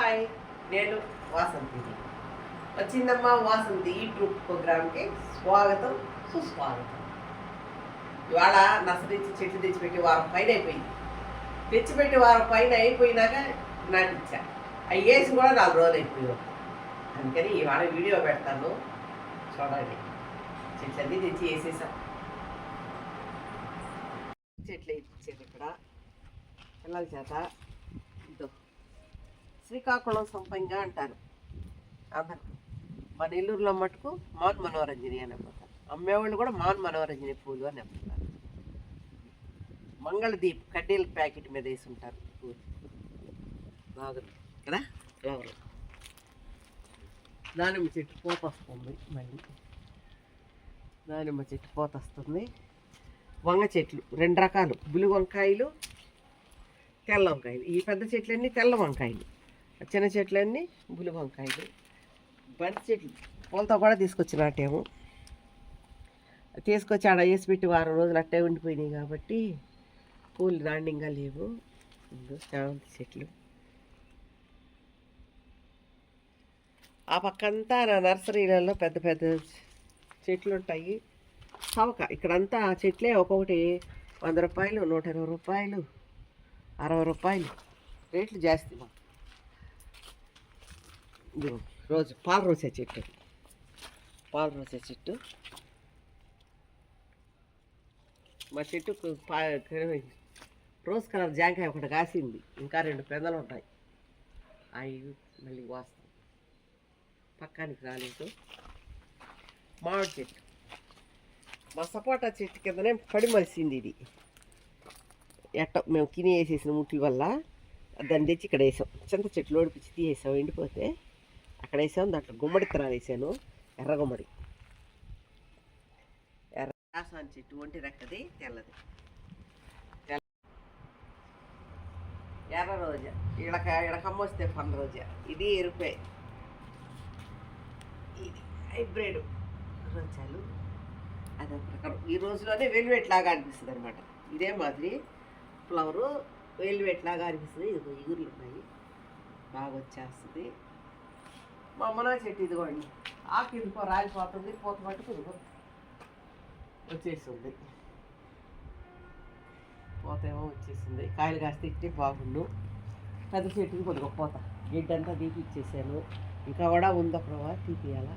Hi, నేను వాసంతిని. వచ్చిందమ్మా Vasanthi YouTube ప్రోగ్రామ్కి స్వాగతం, సుస్వాగతం. ఇవాళ నర్సరీ చెట్లు తెచ్చిపెట్టి వారం పైన అయిపోయింది. తెచ్చిపెట్టి వారం పైన అయిపోయినాక నాటిచ్చా. అవి వేసి కూడా 4 రోజులు అయిపోయావు. అందుకని ఇవాళ వీడియో పెడతాను, చూడండి. చెట్లన్నీ తెచ్చి వేసేసాం. చెట్లు వేయించారు ఇక్కడ పిల్లల చేత. శ్రీకాకుళం సంపంగ అంటారు అందరు. మన నెల్లూరులో మటుకు మాన్ మనోరంజని అని అమ్ముతారు. అమ్మేవాళ్ళు కూడా మాన్ మనోరంజని పూలు అని అమ్ముతారు. మంగళదీప్ కడ్డీల ప్యాకెట్ మీద వేసి ఉంటారు పూలు. బాగుంది కదా ఫ్లవర్. దానిమ్మ చెట్టు పూత వస్తుంది. మళ్ళీ దానిమ్మ చెట్టు పూత వస్తుంది. వంగ చెట్లు 2 రకాలు, బులి వంకాయలు, తెల్ల వంకాయలు. ఈ పెద్ద చెట్లన్నీ తెల్ల వంకాయలు, చిన్న చెట్లన్నీ బులి వంకాయలు. బంతి చెట్లు పూలతో కూడా తీసుకొచ్చి నాటేమో. తీసుకొచ్చి ఆడ వేసి పెట్టి వారం రోజులు అట్టే ఉండిపోయినాయి కాబట్టి పూలు నాండింగా లేవు. చామంతి చెట్లు ఆ పక్కంతా నా నర్సరీలలో పెద్ద పెద్ద చెట్లు ఉంటాయి. సవక ఇక్కడంతా ఆ చెట్లే ఒక్కొక్కటి 100 రూపాయలు, 120 రూపాయలు, 60 రూపాయలు. రేట్లు జాస్తి. మాకు రోజు పాల రోసే చెట్టు, మా చెట్టు రోజ్ కలర్ జాంకాయ ఒకటి కాసింది. ఇంకా 2 పెందలు ఉంటాయి. అవి మళ్ళీ వాస్తాం. పక్కానికి రాలేదు. మామిడి చెట్టు, మా సపోటా చెట్టు కిందనే పడి మలిసింది. ఇది మేము కిని వేసేసిన ముట్టి వల్ల దాన్ని తెచ్చి ఇక్కడ వేసాం. చింత చెట్లు ఓడిపించి తీసేసాం. ఎండిపోతే అక్కడ వేసాం. దాంట్లో గుమ్మడి విత్తనాలు వేసాను. ఎర్ర గుమ్మడి, రాసాని చెట్టు ఒంటి రెక్కది, తెల్లది. ఎర్ర రోజా ఇడకమ్మొస్తే పండ్ల రోజా. ఇది ఎరుపే. ఇది హైబ్రిడ్ రోజాలు. అదొక రకం. ఈ రోజులోనే వెల్వెట్ లాగా అనిపిస్తుంది అనమాట. ఇదే మాదిరి ఫ్లవరు వెల్వెట్ లాగా అనిపిస్తుంది. ఇదిగో ఇగుర్లు ఉన్నాయి, బాగా వచ్చేస్తుంది. మా అమ్మనా చెట్టు ఇదిగోండి. ఆకు ఇదిగో రాలిపోతుంది. పూత మట్టుకు ఇదిగో వచ్చేసింది. పూత ఏమో వచ్చేసింది. కాయలు కాస్తే ఇట్టి బాగుండు. పెద్ద చెట్టుకి కొద్దిగా పూత గిడ్డంతా తీపిచ్చేసాను. ఇంకా కూడా ఉంది, ఒక తీపియాల.